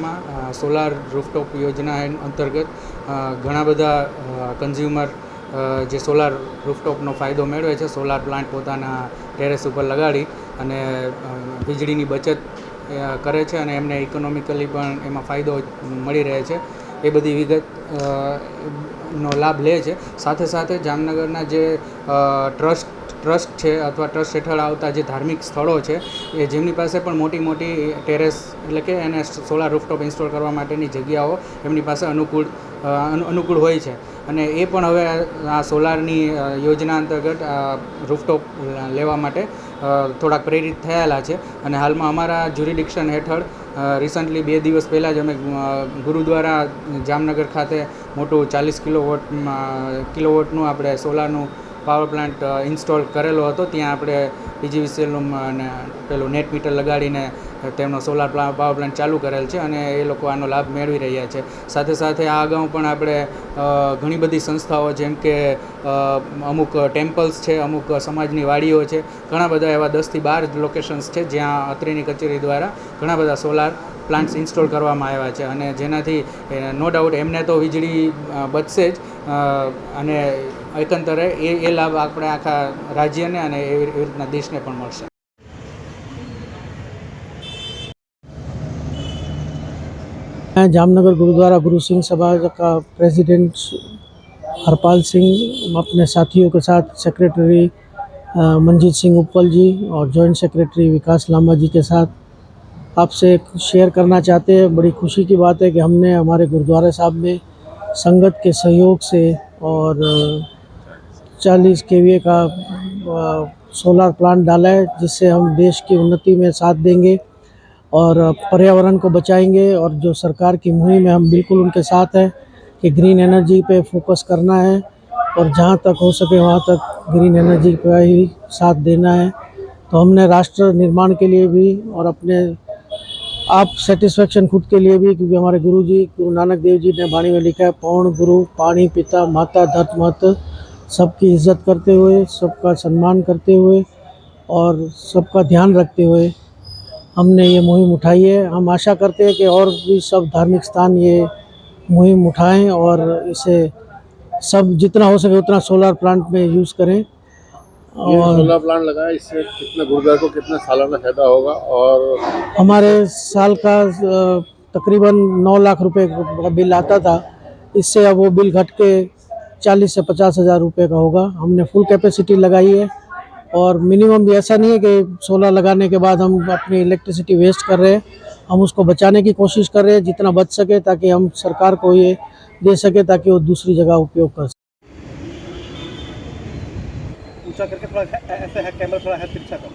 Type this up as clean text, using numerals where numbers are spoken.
વિસ્તારમાં solar rooftop યોજના અંતર્ગત ઘણા બધા કન્ઝ્યુમર જે સોલાર રૂફટોપનો ફાયદો મેળવે છે. સોલાર પ્લાન્ટ પોતાના ટેરેસ ઉપર લગાડી અને વીજળીની બચત કરે છે અને એમને ઇકોનોમિકલી પણ એમાં ફાયદો મળી રહે છે. એ બધી વિગત નો લાભ લે છે. સાથે સાથે જામનગરના જે ટ્રસ્ટ છે અથવા ટ્રસ્ટ હેઠળ આવતા જે ધાર્મિક સ્થળો છે એ જેમની પાસે પણ મોટી મોટી ટેરેસ એટલે કે એને સોલાર રૂફટોપ ઇન્સ્ટોલ કરવા માટેની જગ્યાઓ એમની પાસે અનુકૂળ હોય છે અને એ પણ હવે આ સોલારની યોજના અંતર્ગત રૂફટોપ લેવા માટે થોડાક પ્રેરિત થયેલા છે. અને હાલમાં અમારા જ્યુરિડિક્શન હેઠળ રિસન્ટલી 2 દિવસ પહેલાં જ અમે ગુરુદ્વારા જામનગર ખાતે મોટું 40 કિલોવોટનું આપણે સોલારનું પાવર પ્લાન્ટ ઇન્સ્ટોલ કરેલો હતો. ત્યાં આપણે પીજીવીસીએલનું પેલું નેટ મીટર લગાડીને તેમનો સોલાર પાવર પ્લાન્ટ ચાલુ કરેલ છે અને એ લોકો આનો લાભ મેળવી રહ્યા છે. સાથે સાથે આ અગાઉ પણ આપણે ઘણી બધી સંસ્થાઓ જેમ કે અમુક ટેમ્પલ્સ છે, અમુક સમાજની વાડીઓ છે, ઘણા બધા એવા 10 થી 12 લોકેશન્સ છે જ્યાં અત્રેની કચેરી દ્વારા ઘણા બધા સોલાર પ્લાન્ટ્સ ઇન્સ્ટોલ કરવામાં આવ્યા છે અને જેનાથી નો ડાઉટ એમને તો વીજળી બચશે જ અને એકંદરે એ લાભ આપણે આખા રાજ્યને અને એવી રીતના દેશને પણ મળશે. मैं जामनगर गुरुद्वारा गुरु सिंह सभा का प्रेसिडेंट हरपाल सिंह अपने साथियों के साथ सेक्रेटरी मंजीत सिंह उपल जी और जॉइंट सेक्रेटरी विकास लांबा जी के साथ आपसे शेयर करना चाहते हैं। बड़ी खुशी की बात है कि हमने हमारे गुरुद्वारा साहब में संगत के सहयोग से और 40 kVA का सोलार प्लांट डाला है जिससे हम देश की उन्नति में साथ देंगे और पर्यावरण को बचाएंगे। और जो सरकार की मुहिम है हम बिल्कुल उनके साथ हैं कि ग्रीन एनर्जी पे फोकस करना है और जहाँ तक हो सके वहाँ तक ग्रीन एनर्जी का ही साथ देना है। तो हमने राष्ट्र निर्माण के लिए भी और अपने आप सेटिस्फेक्शन खुद के लिए भी, क्योंकि हमारे गुरु जी गुरु नानक देव जी ने वाणी में लिखा है पौण गुरु पाणी पिता माता धर्म महत, सबकी इज्जत करते हुए, सबका सम्मान करते हुए और सबका ध्यान रखते हुए हमने ये मुहिम उठाई है। हम आशा करते हैं कि और भी सब धार्मिक स्थान ये मुहिम उठाएं और इसे सब जितना हो सके उतना सोलार प्लांट में यूज़ करें। और सोलर प्लांट लगाया इससे कितने गुरुद्वारा को कितना सालाना फायदा होगा? और हमारे साल का तकरीबन 9 लाख रुपए का बिल आता था, इससे अब वो बिल घट के 40 से 50 हज़ार रुपये का होगा। हमने फुल कैपेसिटी लगाई है और मिनिमम भी ऐसा नहीं है कि सोलर लगाने के बाद हम अपनी इलेक्ट्रिसिटी वेस्ट कर रहे हैं, हम उसको बचाने की कोशिश कर रहे हैं जितना बच सके, ताकि हम सरकार को ये दे सके ताकि वो दूसरी जगह उपयोग कर सके। ऊंचा करके थोड़ा ऐसे है कैमरा थोड़ा है तिरछा कर